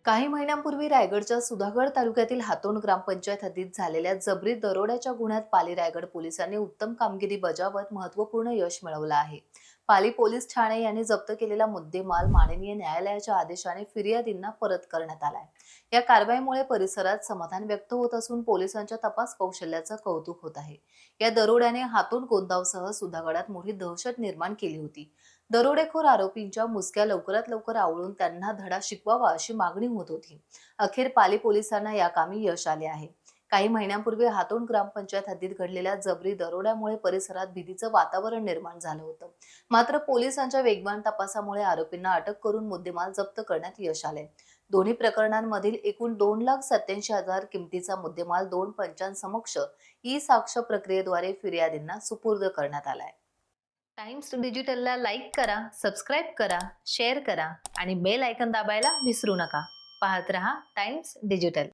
काही महिन्यांपूर्वी रायगडच्या सुधागड तालुक्यातील हातोंड ग्रामपंचायत हद्दीत झालेल्या जबरी दरोड्याच्या गुन्ह्यात पाली रायगड पोलिसांनी उत्तम कामगिरी बजावत महत्त्वपूर्ण यश मिळवलं आहे. पाली पोलीस ठाणे यांनी जप्त केलेला मुद्देमाल माननीय न्यायालयाच्या आदेशाने फिर्यादींना परत करण्यात आलाय. या कारवाईमुळे परिसरात समाधान व्यक्त होत असून पोलिसांच्या तपास कौशल्याचं कौतुक होत आहे. या दरोड्याने हातोंड गोंदावसह सुधागडात मोठी दहशत निर्माण केली होती. दरोडेखोर आरोपींच्या मुसक्या लवकरात लवकर आवळून त्यांना धडा शिकवावा अशी मागणी होत होती. अखेर पाली पोलिसांना या कामी यश आले आहे. काही महिन्यांपूर्वी हातोंड ग्रामपंचायत हद्दीत घडलेल्या जबरी दरोड्यामुळे परिसरात भीतीचं वातावरण निर्माण झालं होतं. मात्र पोलिसांच्या वेगवान तपासामुळे आरोपींना अटक करून मुद्देमाल जप्त करण्यात यश आले. दोन्ही प्रकरणांमधील एकूण 2,87,000 किमतीचा मुद्देमाल दोन पंचांसमक्ष ई साक्ष प्रक्रियेद्वारे फिर्यादींना सुपूर्द करण्यात आलाय. टाइम्स डिजिटलला लाईक करा, सबस्क्राईब करा, शेअर करा आणि बेल आयकॉन दाबायला विसरू नका. पाहत रहा टाइम्स डिजिटल.